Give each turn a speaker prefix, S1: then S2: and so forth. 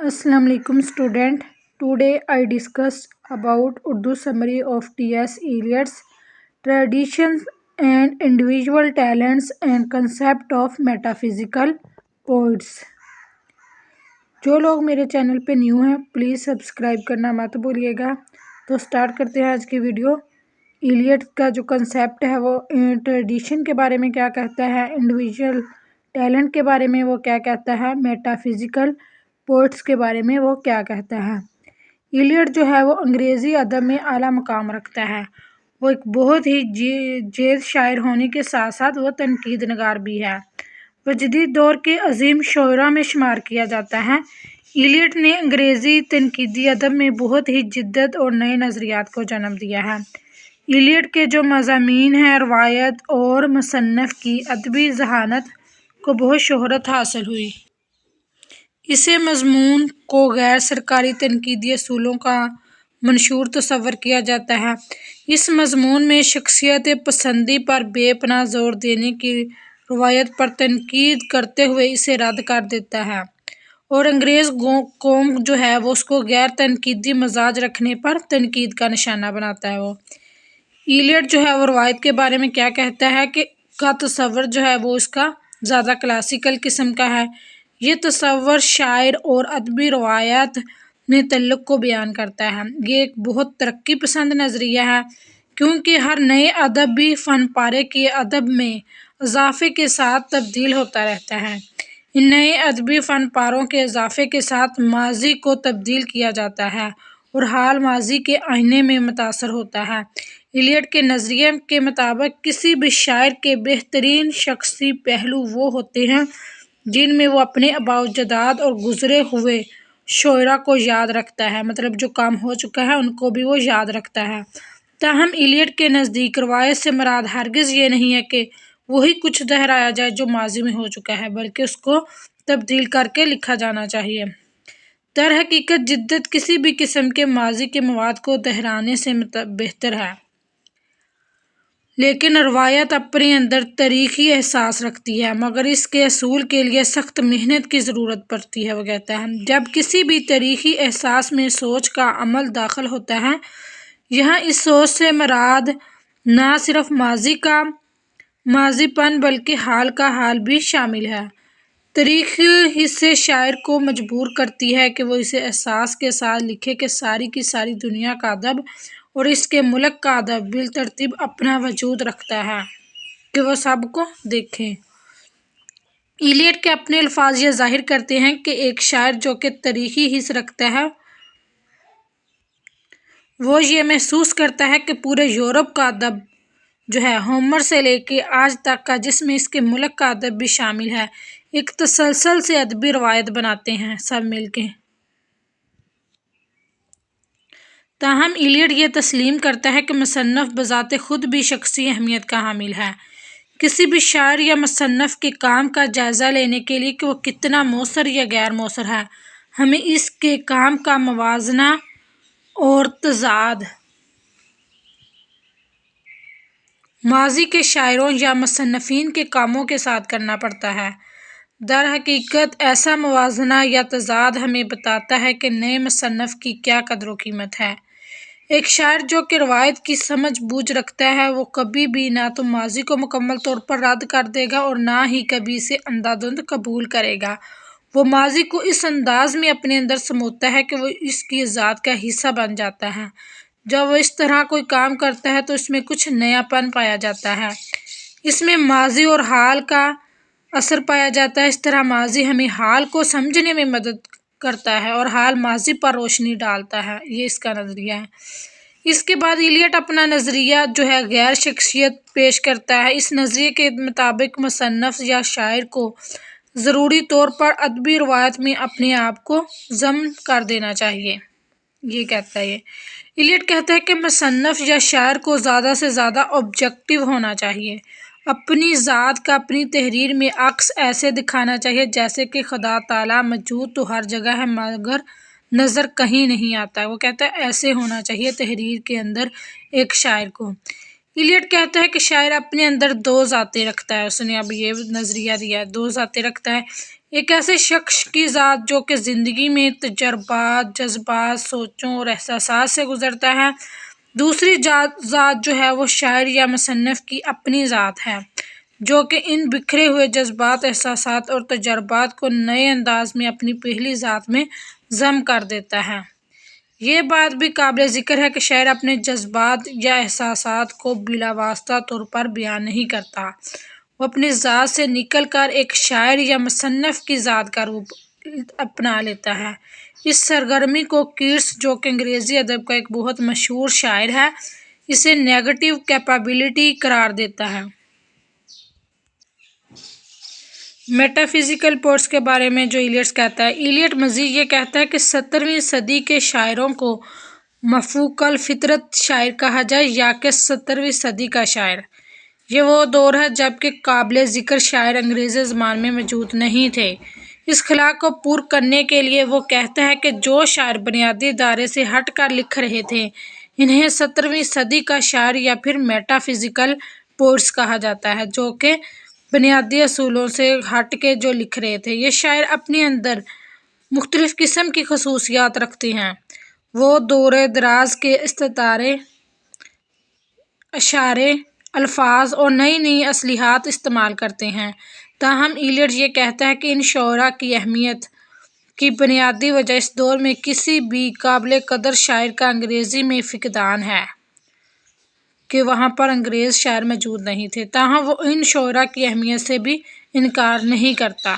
S1: Assalamu alaikum student. Today I discuss about Urdu summary of T.S. Eliot's traditions and individual talents and concept of metaphysical poets. जो लोग मेरे channel पे new हैं please subscribe करना मत भूलिएगा। तो स्टार्ट करते हैं आज की वीडियो। इलियट का जो कंसेप्ट है वो ट्रेडिशन के बारे में क्या कहता है, इंडिविजुअल टैलेंट के बारे में वो क्या कहता है, मेटाफिज़िकल पोइट्स के बारे में वो क्या कहता है। इलियट जो है वो अंग्रेज़ी अदब में आला मकाम रखता है। वो एक बहुत ही जेज़ शायर होने के साथ साथ वो तनकीद नगार भी है। वो जदीद दौर के अजीम शोरा में शुमार किया जाता है। इलियट ने अंग्रेज़ी तनकीदी अदब में बहुत ही जिद्दत और नए नज़रियात को जन्म दिया है। इलियट के जो मज़ामीन हैं, रवायत और मुसन्नफ़ की अदबी ज़हानत को बहुत शोहरत हासिल हुई। इसे मज़मून को गैर सरकारी तनकीदी असूलों का मंशूर तस्वर किया जाता है। इस मज़मून में शख्सियत पसंदी पर बेपनाह ज़ोर देने की रवायत पर तनकीद करते हुए इसे रद्द कर देता है और अंग्रेज़ कौम जो है वो उसको गैर तनकीदी मजाज रखने पर तनकीद का निशाना बनाता है। वो इलियट जो है वो रवायत के बारे में क्या कहता है कि का तस्वर जो है वो इसका ज़्यादा क्लासिकल किस्म का है। ये तस्वर शायर और अदबी रवायत में तल्लुक़ को बयान करता है। ये एक बहुत तरक्की पसंद नज़रिया है क्योंकि हर नए अदबी फ़न पारे के अदब में इजाफ़े के साथ तब्दील होता रहता है। इन नए अदबी फ़न पारों के इजाफ़े के साथ माजी को तब्दील किया जाता है और हाल माजी के आईने में मुतासर होता है। इलियट के नज़रिए के मुताबिक किसी भी शायर के बेहतरीन शख्सी पहलू वो होते हैं जिनमें वो अपने आबाओ-अजदाद और गुज़रे हुए शोरा को याद रखता है, मतलब जो काम हो चुका है उनको भी वो याद रखता है। ताहम इलियट के नज़दीक रवायत से मुराद हरगिज़ ये नहीं है कि वही कुछ दोहराया जाए जो माजी में हो चुका है, बल्कि उसको तब्दील करके लिखा जाना चाहिए। दरहकीकत जिद्दत किसी भी किस्म के माजी के मवाद को दोहराने से बेहतर है, लेकिन रवायत अपने अंदर तारीख़ी एहसास रखती है मगर इसके असूल के लिए सख्त मेहनत की ज़रूरत पड़ती है। वो कहता है जब किसी भी तारीख़ी एहसास में सोच का अमल दाखिल होता है, यहाँ इस सोच से मुराद ना सिर्फ माजीपन बल्कि हाल का हाल भी शामिल है। तारीख़ हिस्से शायर को मजबूर करती है कि वो इसे एहसास के साथ लिखे कि सारी की सारी दुनिया का अदब और इसके मुल्क का अदब बिलतरतीब अपना वजूद रखता है कि वो सबको देखें। इलियट के अपने अल्फाज ये ज़ाहिर करते हैं कि एक शायर जो कि तारीख़ी हिस्स रखता है वो ये महसूस करता है कि पूरे यूरोप का अदब जो है होमर से लेके आज तक का, जिसमें इसके मुल्क का अदब भी शामिल है, एक तसलसल से अदबी रवायत बनाते हैं सब मिलके। ताहम इलियट ये तस्लीम करता है कि मुसन्नफ़ बज़ाते खुद भी शख्सी अहमियत का हामिल है। किसी भी शायर या मुसन्नफ़ के काम का जायज़ा लेने के लिए कि वो कितना मौसर या गैर मौसर है, हमें इसके काम का मवाजना और तज़ाद माजी के शायरों या मुसन्नफ़ीन के कामों के साथ करना पड़ता है। दरहकीकत ऐसा मवाजना या तज़ाद हमें बताता है कि नए मुसन्नफ़ की क्या कदर व कीमत है। एक शायर जो कि रवायत की समझ बूझ रखता है वो कभी भी ना तो माजी को मुकम्मल तौर पर रद्द कर देगा और ना ही कभी इसे अंधाधुंध कबूल करेगा। वो माजी को इस अंदाज में अपने अंदर समोता है कि वो इसकी ज़ात का हिस्सा बन जाता है। जब वो इस तरह कोई काम करता है तो इसमें कुछ नयापन पाया जाता है, इसमें माजी और हाल का असर पाया जाता है। इस तरह माजी हमें हाल को समझने में मदद करता है और हाल माजी पर रोशनी डालता है। ये इसका नज़रिया है। इसके बाद इलियट अपना नज़रिया जो है गैर शख्सियत पेश करता है। इस नज़रिए के मुताबिक मुसन्नफ़ या शायर को ज़रूरी तौर पर अदबी रवायत में अपने आप को ज़म्न कर देना चाहिए। ये कहता है इलियट कहता है कि मुसन्नफ़ या शायर को ज़्यादा से ज़्यादा ऑब्जेक्टिव होना चाहिए, अपनी ज़ात का अपनी तहरीर में अक्स ऐसे दिखाना चाहिए जैसे कि खुदा ताला मौजूद तो हर जगह है मगर नज़र कहीं नहीं आता है। वो कहता है ऐसे होना चाहिए तहरीर के अंदर एक शायर को। इलियट कहता है कि शायर अपने अंदर दो ज़ातें रखता है। उसने अब ये नज़रिया दिया है, दो ज़ातें रखता है, ایک ایسے شخص کی ذات جو کہ زندگی میں تجربات، جذبات، سوچوں اور احساسات سے گزرتا ہے۔ دوسری ذات جو ہے وہ شاعر یا مصنف کی اپنی ذات ہے، جو کہ ان بکھرے ہوئے جذبات، احساسات اور تجربات کو نئے انداز میں اپنی پہلی ذات میں ضم کر دیتا ہے۔ یہ بات بھی قابل ذکر ہے کہ شاعر اپنے جذبات یا احساسات کو بلا واسطہ طور پر بیان نہیں کرتا، وہ اپنی ذات سے نکل کر ایک شاعر یا مصنف کی ذات کا روپ اپنا لیتا ہے۔ اس سرگرمی کو کیٹس، جو کہ انگریزی ادب کا ایک بہت مشہور شاعر ہے، اسے نیگیٹو کیپیبلٹی قرار دیتا ہے۔ میٹا فزیکل پوئٹس کے بارے میں جو ایلیٹس کہتا ہے، ایلیٹ مزید یہ کہتا ہے کہ 17ویں صدی کے شاعروں کو مفوق الفطرت شاعر کہا جائے یا کہ 17ویں صدی کا شاعر۔ یہ وہ دور ہے جب کہ قابل ذکر شاعر انگریزی زبان میں موجود نہیں تھے۔ اس خلا کو پُر کرنے کے لیے وہ کہتا ہے کہ جو شاعر بنیادی دھارے سے ہٹ کر لکھ رہے تھے، انہیں 17ویں صدی کا شاعر یا پھر میٹا فزیکل پوئٹس کہا جاتا ہے، جو کہ بنیادی اصولوں سے ہٹ کے جو لکھ رہے تھے۔ یہ شاعر اپنے اندر مختلف قسم کی خصوصیات رکھتے ہیں۔ وہ دور دراز کے استعارے، اشعارے، الفاظ اور نئی اصطلاحات استعمال کرتے ہیں۔ تاہم ایلیٹ یہ کہتا ہے کہ ان شعراء کی اہمیت کی بنیادی وجہ اس دور میں کسی بھی قابل قدر شاعر کا انگریزی میں فقدان ہے، کہ وہاں پر انگریز شاعر موجود نہیں تھے۔ تاہم وہ ان شعراء کی اہمیت سے بھی انکار نہیں کرتا۔